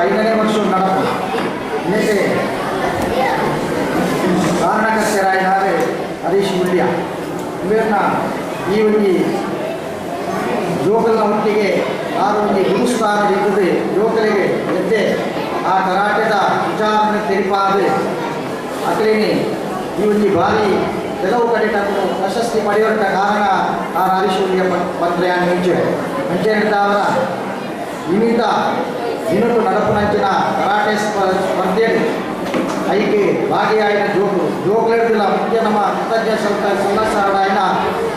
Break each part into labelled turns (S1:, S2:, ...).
S1: 5ನೇ ವರ್ಷ நடப்பு இன்னைக்கு ಕಾರಣಕರ್ತರಾಗಿದ್ದಾರೆ ಹರೀಶ್ ಮುಳ್ಯ ಇವರನ್ನ ಈ ಒಂದು ಜೋಕಲ್ನ ಒಟ್ಟಿಗೆ ಆರು ಒಂದು ಗುರುಸ್ಥಾನದಿದ್ದರೆ ಜೋಕಲಿಗೆ ಎದ್ದೆ ಆ ಕರಾಟೆದ ವಿಚಾರಣೆ ತೆರಿಪಾದ ಅಕಲೇನೆ ಈ ಒಂದು ಬಾರಿ ಕೆಲವು ಕಡೆ ತನ್ನ ಪ್ರಶಸ್ತಿ ಪಡೆಯುವಂಥ ಕಾರಣ ಆ ಹರೀಶ್ ಮುಳ್ಯ ಪತ್ರಯಾನ ಮುಂಚೆ ಅವರ ನಿಮಿತ್ತ ದಿನಟ್ಟು ನಡಪುನಂಚಿನ ಕರಾಟೆ ಸ್ಪರ್ಧೆಯಲ್ಲಿ ಐಕೆ ಭಾಗಿಯಾಗಿನ ಜೋಕುಲೆಡ್ದಿಲ್ಲ ಮುಖ್ಯ ನಮ್ಮ ಕೃತಜ್ಞ ಸಲ್ಲಸಾರದಾಯಿನ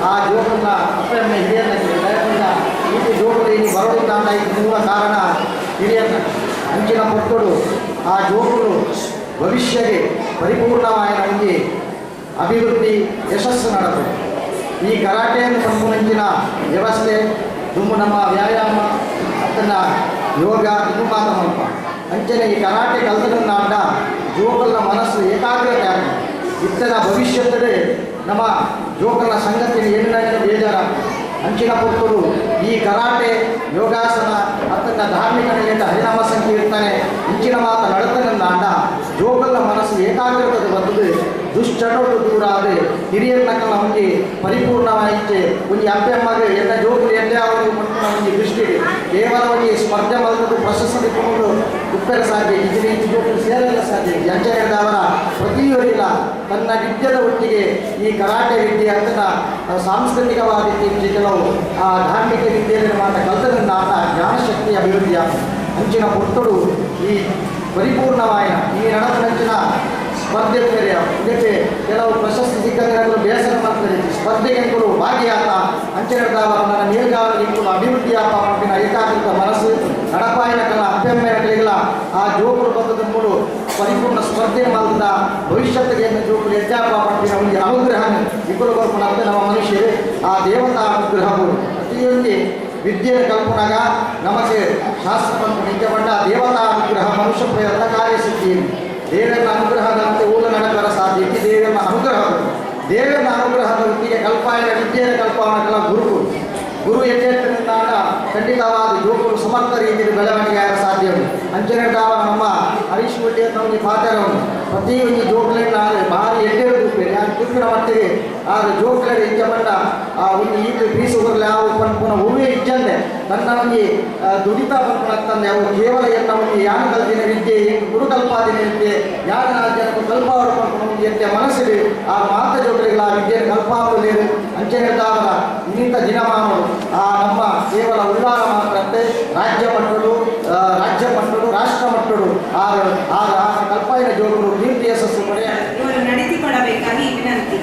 S1: ಆ ಜೋಕನ್ನ ಅಪ್ಪಮ್ಮ ಹಿರಿಯನ್ನ ದಯದಿಂದ ಈ ಜೋಕುಲು ಇಲ್ಲಿ ಬರೋದಿಲ್ಲ ಅಂತ ಇದಕ್ಕೆ ಮೂಲ ಕಾರಣ ಹಿರಿಯನ್ನ ಅಂಚಿನ ಪುಟ್ಟರು ಆ ಜೋಕುಲು ಭವಿಷ್ಯಗೆ ಪರಿಪೂರ್ಣವಾದ ಒಂದು ಅಭಿವೃದ್ಧಿ ಯಶಸ್ಸು ನಡೆದು ಈ ಕರಾಟೆಯನ್ನು ಸಂಬಂಧಿಸಿನ ವ್ಯವಸ್ಥೆ ತುಂಬ ನಮ್ಮ ವ್ಯಾಯಾಮ ಅದನ್ನು ಯೋಗ ಇದು ಮಾತನಾಡಪ್ಪ ಅಂಚನೆ ಈ ಕರಾಟೆ ಕಲ್ತದನ್ನು ಆಡ ಜೋಕಲ್ನ ಮನಸ್ಸು ಏಕಾಗ್ರತೆ ಆಗ ಇತ್ತರ ಭವಿಷ್ಯದಲ್ಲಿ ನಮ್ಮ ಜೋಕಲ್ನ ಸಂಗತಿಯಲ್ಲಿ ಏನೇನು ಬೇಜಾರಾಗ್ತದೆ ಅಂಚಿನ ಪುಟ್ಟರು ಈ ಕರಾಟೆ ಯೋಗಾಸನ ಅದನ್ನು ಧಾರ್ಮಿಕ ನೆಲೆಯಿಂದ ಹರಿನಾಮ ಸಂಕೀರ್ತನೆ ಇಂಚಿನ ಮಾತ ನಡತನನ್ನು ಆಡ ಜೋಕಲ್ನ ಮನಸ್ಸು ಏಕಾಗ್ರತೆ ಬಂದದ್ದು ದುಶ್ಚಟೋಟು ದೂರ ಆದ ಹಿರಿಯರ ನಕಲ ಒಂದು ಪರಿಪೂರ್ಣವಾಯಿತೆ ಒಂದು ಅಪ್ಪೆಮ್ಮಗೆ ಎಲ್ಲ ಜೋಕುಲು ಎಲ್ಲೇ ಅವರಿಗೆ ಮುಟ್ಟಿನ ಒಂದು ದೃಷ್ಟಿ ಕೇವಲ ಒಂದು ಸ್ಪರ್ಧೆ ಮಲ್ದು ಪ್ರಶಸ್ತಿ ಕೊಂಡು ಉಪ್ಪೆರ ಸಾಧ್ಯ ಇದರಿಂದ ಜೋಕುಲು ಸೇರಲು ಸಾಧ್ಯ ಜಂಚನೆಯವರ ಪ್ರತಿಯೊರಿಲ್ಲ ತನ್ನ ವಿದ್ಯೆದ ಒಟ್ಟಿಗೆ ಈ ಕರಾಟೆ ವಿದ್ಯೆ ಅದನ್ನು ಸಾಂಸ್ಕೃತಿಕವಾದ ಕೆಲವು ಧಾರ್ಮಿಕ ವಿದ್ಯೆಯಲ್ಲಿ ಮಾತ್ರ ಕಲ್ತದಿಂದ ಆತ ಜ್ಞಾನಶಕ್ತಿ ಅಭಿವೃದ್ಧಿ ಅಂಚಿನ ಪುಟ್ಟರು ಈ ಪರಿಪೂರ್ಣವಾದ ಈ ನಡಪನಂಚಿನ ಸ್ಪರ್ಧೆ ಬೇರೆ ಇದಕ್ಕೆ ಕೆಲವು ಪ್ರಶಸ್ತಿ ಸಿಕ್ಕಂಗಳು ಬೇಸರ ಮಾಡ್ತಾರೆ ಸ್ಪರ್ಧೆಗಳು ಭಾಗಿಯಾತ ಅಂಚೆರದಾವ ನನ್ನ ಮೇಲ್ಗಾವಲಿಗಳು ಅಭಿವೃದ್ಧಿ ಆಪ ಮಟ್ಟಿನ ಏಕಾಗ್ರತ ಮನಸ್ಸು ನಡಪಾಯಿನ ಕಲ ಅಪ್ಪೆಮ್ಮೆಗಳಿಗಳ ಆ ಜೋಕುಲು ಬಂದದ ಮೂರು ಪರಿಪೂರ್ಣ ಸ್ಪರ್ಧೆ ಮಾಡಿದ ಭವಿಷ್ಯತ್ತಿಗೆ ಜೋಕುಲು ಹೆಜ್ಜಾಪ ಮಟ್ಟಿನ ಒಂದು ಅನುಗ್ರಹ ಇಬ್ಬರು ಬರ್ಕೊಂಡು ನಮ್ಮ ಮನುಷ್ಯರು ಆ ದೇವತಾ ಅನುಗ್ರಹಗಳು ಪ್ರತಿಯೊಂದು ವಿದ್ಯೆಯನ್ನು ಕಲ್ಪನಾಗ ನಮಗೆ ಶಾಸ್ತ್ರ ನಿತ್ಯಪಟ್ಟ ದೇವತಾ ಅನುಗ್ರಹ ಮನುಷ್ಯ ಪ್ರಯತ್ನ ಕಾರ್ಯಸಿದ್ಧಿ ದೇವರ ಅನುಗ್ರಹದಂತೆ ಊಲ ನಡಕರ ಸಾಧ್ಯ ದೇವರ ಅನುಗ್ರಹದ ವೃತ್ತಿಗೆ ಕಲ್ಪಾಯನ ವಿದ್ಯೆಯ ಕಲ್ಪನಗಳ ಗುರು ಎಚ್ಚೆತ್ತನಿಂದ ಖಂಡಿತವಾದ ಜೋಕುಲು ಸಮರ್ಥ ರೀತಿಯಲ್ಲಿ ಬೆಳವಣಿಗೆ ಆಗ ಸಾಧ್ಯವು ಅಂಚನೆಟಾವ ನಮ್ಮ ಹರೀಶ್ ಮುಳ್ಯ ನಮಗೆ ಪಾತ್ರವನ್ನು ಪ್ರತಿಯೊಂದು ಜೋಕುಲನ್ನ ಭಾರಿ ಎಡ್ಡೆರು ಕೂಪೇರಿ ಆ ಕೂಪಿನ ಮಟ್ಟಿಗೆ ಆಗ ಜೋಕುಲಲ್ಲಿ ಇಚ್ಚಬಂಡ ಆ ಒಂದು ಈಗ ಬೀಸು ಬರಲಿ ಆ ಪುನಃ ಹೂವೇ ಇಚ್ಚಂದೆ ತನ್ನ ಒಂದು ದುಡಿತ ಬಂದ್ಕೊಂಡಂದೆ ಅವು ಕೇವಲ ಎಲ್ಲ ಒಂದು ಯಾನ ಕಲ್ತಿನ ವಿದ್ಯೆ ಗುರುಕಲ್ಪಾದಿನ ವಿದ್ಯೆ ಯಾನ ಜನಕ್ಕೆ ಕಲ್ಪ ಹೊಡ್ಕೊಂಡು ಒಂದು ಎತ್ತೆ ಮನಸ್ಸಿಗೆ ಆ ಮಾತ ಜೋಕುಲಿಗಳ ಆ ವಿದ್ಯೆಯನ್ನು ಕಲ್ಪಾವಲೇರು ಅಂಚನೆಟಾವ ಇನ್ನಿಂತ ದಿನಮಾನಗಳು ಆ ನಮ್ಮ ಕೇವಲ ಉಲ್ಲಾರ ಮಾತ್ರಂತೆ ರಾಜ್ಯ ಮಟ್ಟಗಳು ರಾಷ್ಟ್ರ ಮಟ್ಟಗಳು ಆ ಕಲ್ಪಾಯನ ಜೋಕುಲು ಕೀರ್ತಿ ಯಶಸ್ಸು ಪಡೆಯ
S2: ಇವರು ನಡೆಸಿಕೊಡಬೇಕಾಗಿ ವಿನಂತಿ.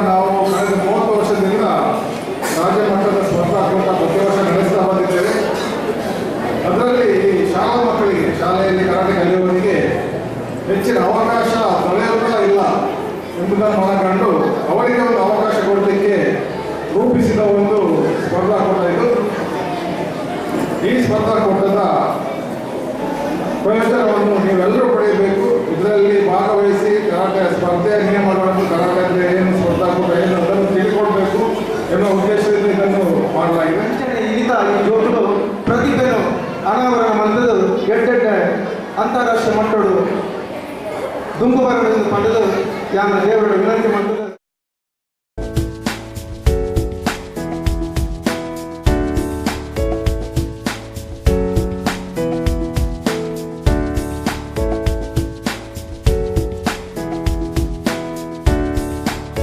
S3: ನಾವು ಕಳೆದ 30 ವರ್ಷದಿಂದ ರಾಜ್ಯ ಮಟ್ಟದ ಸ್ಪರ್ಧಾತ್ಮಕ ಪ್ರತಿ ವರ್ಷ ನಡೆಸ್ತಾ ಬಂದಿದ್ದೇವೆ. ಅದರಲ್ಲಿ ಶಾಲಾ ಮಕ್ಕಳಿಗೆ, ಶಾಲೆಯಲ್ಲಿ ಕರಾಟೆ ಕಲಿಯುವವರಿಗೆ ಹೆಚ್ಚಿನ ಅವಕಾಶ ದೊರೆಯುತ್ತಾ ಇಲ್ಲ ಎಂಬುದನ್ನು ಮನಗಂಡು ಅವರಿಗೆ ಒಂದು ಅವಕಾಶ ಕೊಡಲಿಕ್ಕೆ ರೂಪಿಸಿದ ಒಂದು ಸ್ಪರ್ಧಾಕೂಟ ಇದು. ಈ ಸ್ಪರ್ಧಾಕೂಟದ ಪ್ರಯೋಜನವನ್ನು ನೀವೆಲ್ಲರೂ ಪಡೆಯಬೇಕು. ಇದರಲ್ಲಿ ಭಾಗವಹಿಸಿ ಕರಾಟೆ ಸ್ಪರ್ಧೆಯ ನಿಯಮಗಳನ್ನು, ಕರಾಟೆ ಅಂದರೆ ಏನು, ಸ್ಪರ್ಧಾಕೂಟ ಏನು ಅದನ್ನು ತಿಳಿಕೊಡಬೇಕು ಎನ್ನುವ ಉದ್ದೇಶದಿಂದ ಇದನ್ನು ಮಾಡಲಾಗಿದೆ.
S4: ಈತ ಈ ಜೋಕುಲು ಪ್ರತಿಭೆನು ಅನಾವರಣ ಮಂದದು ಎಡ್ಡೆಡ್ಡ ಅಂತಾರಾಷ್ಟ್ರೀಯ ಮಟ್ಟಡು ದುಂಬು ಬರಲು ಪಡೆದು ಯಾನ ದೇವರ ವಿನಂತಿ ಮಾಡಿದ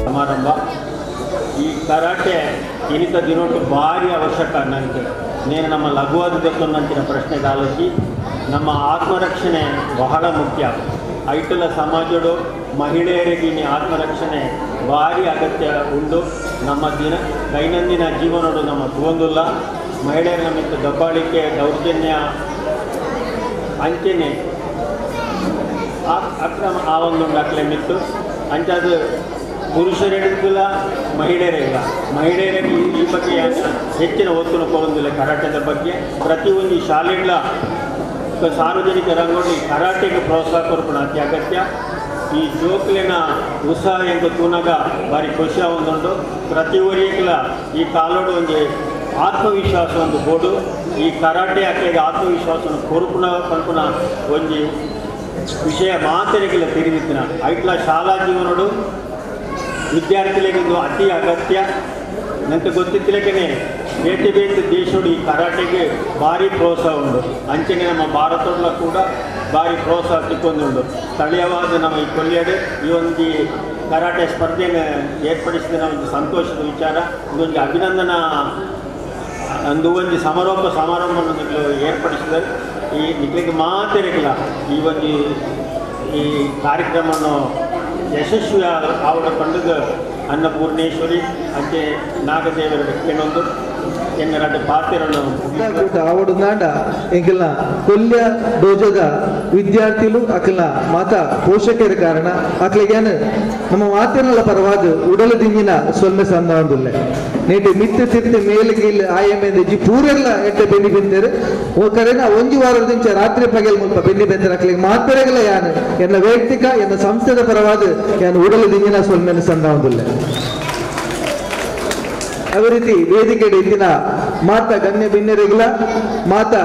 S5: ಸಮಾರಂಭ. ಈ ಕರಾಟೆ ಇನಿತ ದಿನೊಟ್ಟು ಭಾರಿ ಅವಶ್ಯಕ ನನಗೆ. నేను ನಮ್ಮ ಲಘುವಾದ ಗೊತ್ತೊಂದಂತಿನ ಪ್ರಶ್ನೆಗೆ ಆಲೋಚಿ ನಮ್ಮ ಆತ್ಮರಕ್ಷಣೆ ಬಹಳ ಮುಖ್ಯ. ಐಟಲ ಸಮಾಜಡು ಮಹಿಳೆಯರಿಗೆ ಈ ಆತ್ಮರಕ್ಷಣೆ ಭಾರಿ ಅಗತ್ಯ ಉಂಟು. ನಮ್ಮ ದೈನಂದಿನ ಜೀವನಡು ನಮ್ಮ ತಗೊಂದಿಲ್ಲ. ಮಹಿಳೆಯರ ನಮ್ಮಿಂದ ದಬ್ಬಾಳಿಕೆ, ದೌರ್ಜನ್ಯ, ಅಂಚೆನೆ ಅಕ್ರಮ ಆ ಒಂದು ದಾಖಲೆ ಮಿತ್ತು. ಅಂಚಾದ ಪುರುಷರಿಗಿಲ್ಲ, ಮಹಿಳೆಯರಿಲ್ಲ. ಮಹಿಳೆಯರಿಗೆ ಈ ಬಗ್ಗೆ ಹೆಚ್ಚಿನ ಒತ್ತನ್ನು ಕೊಡೋದಿಲ್ಲ. ಕರಾಟೆದ ಬಗ್ಗೆ ಪ್ರತಿಯೊಂದು ಶಾಲೆಗಳ ಸಾರ್ವಜನಿಕ ರಂಗೋಲಿ ಕರಾಟೆಗೆ ಪ್ರೋತ್ಸಾಹ ಕೊಡ್ಕೊಂಡು ಅತಿ ಅಗತ್ಯ. ಈ ಜೋಕ್ಲಿನ ಉತ್ಸಾಹ ಎಂದು ತೂನಾಗ ಭಾರಿ ಖುಷಿ ಒಂದುಂಟು. ಪ್ರತಿಯೊಬ್ಬರಿಗೆಲ್ಲ ಈ ಕಾಲೋಡು ಒಂದು ಆತ್ಮವಿಶ್ವಾಸ ಒಂದು ಬೋಡು. ಈ ಕರಾಟೆ ಹಾಕಿದ ಆತ್ಮವಿಶ್ವಾಸವನ್ನು ಕೊರುಪುನ ಕಲ್ಪನ ಒಂದು ವಿಷಯ ಮಾತರಿಗೆಲ್ಲ ತಿಳಿದಿತ್ತಿನ ಐಟ್ಲ ಶಾಲಾ ಜೀವನಡು ವಿದ್ಯಾರ್ಥಿಗಳಿಗೊಂದು ಅತಿ ಅಗತ್ಯ. ನಂಗೆ ಗೊತ್ತಿದ್ದಲೇ ಬೇತೆ ಬೇತೆ ದೇಶೋಡು ಈ ಕರಾಟೆಗೆ ಭಾರಿ ಪ್ರೋತ್ಸಾಹ ಉಂಟು. ಅಂಚೆಗೆ ನಮ್ಮ ಭಾರತದಲ್ಲ ಕೂಡ ಭಾರಿ ಪ್ರೋತ್ಸಾಹ ಸಿಕ್ಕೊಂದುಂಟು. ಸ್ಥಳೀಯವಾದ ನಮ್ಮ ಈ ಕೊಲ್ಲಿಯಡೆ ಈ ಒಂದು ಕರಾಟೆ ಸ್ಪರ್ಧೆಯನ್ನು ಏರ್ಪಡಿಸಿದ ಒಂದು ಸಂತೋಷದ ವಿಚಾರ. ಇದೊಂದು ಅಭಿನಂದನಾ ಒಂದು ಸಮಾರಂಭವನ್ನು ಏರ್ಪಡಿಸಿದರು. ಈ ನಿಖಲಿಗೆ ಮಾತಿರಲಿಲ್ಲ ಈ ಒಂದು ಈ ಕಾರ್ಯಕ್ರಮವನ್ನು ಯಶಸ್ವಿ ಆವಡ ಪಂಡುಗ ಅನ್ನಪೂರ್ಣೇಶ್ವರಿ ಅಂಚೆ ನಾಗದೇವರ ವ್ಯಕ್ತಿಯನ್ನೊಂದು ಎಂಗರಾಟ ಪಾತ್ರರನ್ನು
S4: ಆವಡು ನಾಡ ಎಂಕಲ್ನ ಕೊಲ್ಯ ಡೋಜದ ವಿದ್ಯಾರ್ಥಿಗಳು ಅಕಲ್ನ ಮಾತಾ ಪೋಷಕರ ಕಾರಣ ಅಕ್ಲಿಗೇನು ನಮ್ಮ ಮಾತಿನಲ್ಲ ಪರವಾದ ಉಡಲು ದಿಂಗಿನ ಸೊಲ್ಮೆ ಸಂದಾಂದುಲ್ಲೆ ನೀಟಿ ಮಿತ್ತು ತಿರ್ತಿ ಮೇಲಿಗೆ ಆಯಮೇಂದ ಜಿ ಪೂರೆಲ್ಲ ಎಟ್ಟೆ ಬೆನ್ನಿ ಬೆಂದರು ಓ ಕರೆನ ಒಂದು ವಾರದಿಂದ ರಾತ್ರಿ ಪಗೆಲ್ ಮುಲ್ಪ ಬೆನ್ನಿ ಬೆಂದರು ಅಕ್ಲಿಗೆ ಮಾತ್ರೆಗಳ ಯಾನು ಎನ್ನ ವೈಯಕ್ತಿಕ ಎನ್ನ ಸಂಸ್ಥೆದ ಪರವಾದ ಯಾನು ಉಡಲು ದಿಂಗಿನ ಸೊಲ್ಮೆನ ಸಂದಾಂದುಲ್ಲೆ. ಅದೇ ರೀತಿ ವೇದಿಕೆಯ ಇಂದಿನ ಮಾತಾ ಗಣ್ಯ ಭಿನ್ನರಿಗಳ ಮಾತಾ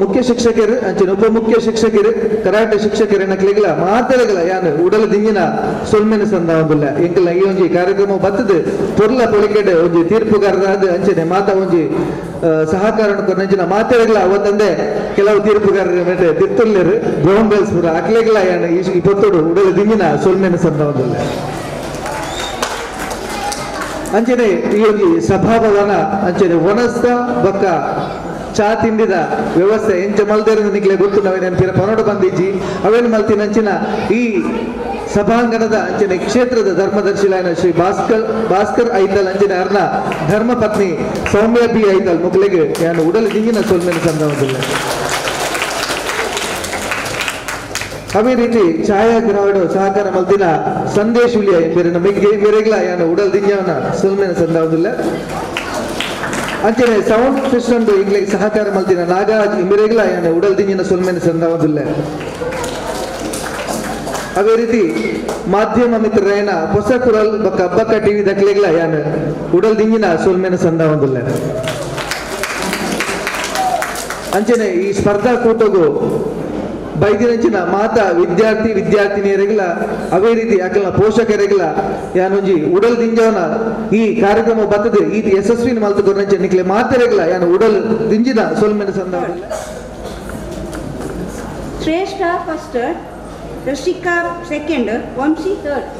S4: ಮುಖ್ಯ ಶಿಕ್ಷಕರು ಅಂಚಿನ ಉಪಮುಖ್ಯ ಶಿಕ್ಷಕರು ಕರಾಟೆ ಶಿಕ್ಷಕರ ನಕ್ಲಿಗಳ ಮಾತಾಡಗಲ ಯಾನು ಉಡಲ ದಿಂಗಿನ ಸೊಲ್ಮೆನ ಸಂದಾವಂದಿಲ್ಲ ಎಂಕಲ್ನ ಈ ಒಂಜಿ ಕಾರ್ಯಕ್ರಮ ಬತ್ತದ ಪೊರ್ಲ ಪೊಳಿಕೆಡೆ ಒಂಜಿ ತೀರ್ಪುಗಾರರಾದ ಅಂಚನೆ ಮಾತಾ ಒಂಜಿ ಸಹಕಾರ ನಂಚಿನ ಮಾತಾಡಗಲ ಒಂದಂದೆ ಕೆಲವು ತೀರ್ಪುಗಾರರ ತಿರ್ತುಲ್ಲೇರು ಬ್ರೌನ್ ಬೆಲ್ಸ್ ಪುರ ಅಕ್ಲೆಗಳ ಯಾನು ಈ ಪೊತ್ತೋಡು ಉಡಲ ದಿಂಗಿನ ಸೊಲ್ಮೆನ ಸಂದಾವಂದಿಲ್ಲ. ಅಂಚನೆ ಈ ಒಂದು ಸಭಾಭವನ ಅಂಚನೆ ಒನಸ್ತ ಬಕ್ಕ ಚಾ ತಿಂಡಿದ ವ್ಯವಸ್ಥೆ ಎಂಚ ಮಲ್ದೇರ ನಿಕ್ಲೆ ಗೊತ್ತು ನಾವೇ ನೆನಪಿರ ಪನೋಡು ಬಂದಿಜ್ಜಿ ಅವೇನು ಮಲ್ತಿನ ಅಂಚಿನ ಈ ಸಭಾಂಗಣದ ಅಂಚನೆ ಕ್ಷೇತ್ರದ ಧರ್ಮದರ್ಶಿಲಾಯನ ಶ್ರೀ ಭಾಸ್ಕರ್ ಐತಲ್ ಅಂಚನೆ ಅರ್ನ ಧರ್ಮ ಪತ್ನಿ ಸೌಮ್ಯ ಬಿ ಐತಲ್ ಮುಗ್ಲೆಗೆ ಯಾನು ಉಡಲು ದಿಂಗಿನ ಸೊಲ್ಮೆನ ಸಂದರ್ಭದಲ್ಲಿ. ಅದೇ ರೀತಿ ಛಾಯಾಗ್ರಹಣ ಸಹಕಾರ ಮಲ್ತಿನ ಸಂದೇಶ್ ಉಳಿಯ ಎಂಬೆರಿನ ಮೇರೆಗ್ಲ ಯಾನು ಉಡಲ್ ದಿಂಜವನ ಸೊಲ್ಮೆನ ಸಂದಾವುದಿಲ್ಲ. ಅಂಚನೆ ಸೌಂಡ್ ಸಿಸ್ಟಮ್ ಇಂಗ್ಲಿಗೆ ಸಹಕಾರ ಮಲ್ತಿನ ನಾಗರಾಜ್ ಎಂಬೆರೆಗ್ಲ ಯಾನು ಉಡಲ್ ದಿಂಜಿನ ಸೊಲ್ಮೆನ ಸಂದಾವುದಿಲ್ಲ. ಅದೇ ರೀತಿ ಮಾಧ್ಯಮ ಮಿತ್ರರೇನ ಹೊಸ ಕುರಲ್ ಬಕ್ಕ ಟಿವಿ ದಕ್ಲೆಗ್ಲ ಯಾನು ಉಡಲ್ ದಿಂಜಿನ ಸೊಲ್ಮೆನ ಸಂದಾವುದಿಲ್ಲ. ಅಂಚನೆ ಈ ಸ್ಪರ್ಧಾ ಕೂಟಗೂ ಬೈದಿನಂಚಿನ ಮಾತಾ ವಿದ್ಯಾರ್ಥಿನಿಯರಿಗಲ ಅವೇ ರೀತಿ ಅಕಲ್ನ ಪೋಷಕರಿಗಲ ಯಾನೊಂಜಿ ಉಡಲ್ ದಿಂಜವನ ಈ ಕಾರ್ಯಕ್ರಮ ಬರ್ತದೆ ಈ ಯಶಸ್ವಿನ ಮಲ್ತುಕೊಂಡಂಚೆ ನಿಕ್ಲೆ ಮಾತೆರೆಗಲ ಯಾನು ಉಡಲ್ ದಿಂಜಿನ ಸೊಲ್ಮೆನ ಸಂದರ್ಭ.
S2: ಶ್ರೇಷ್ಠ first, Rashika second, Vamshi third.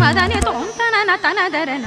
S6: ಮದನೆ ತೋಂತನನ ತನದರನ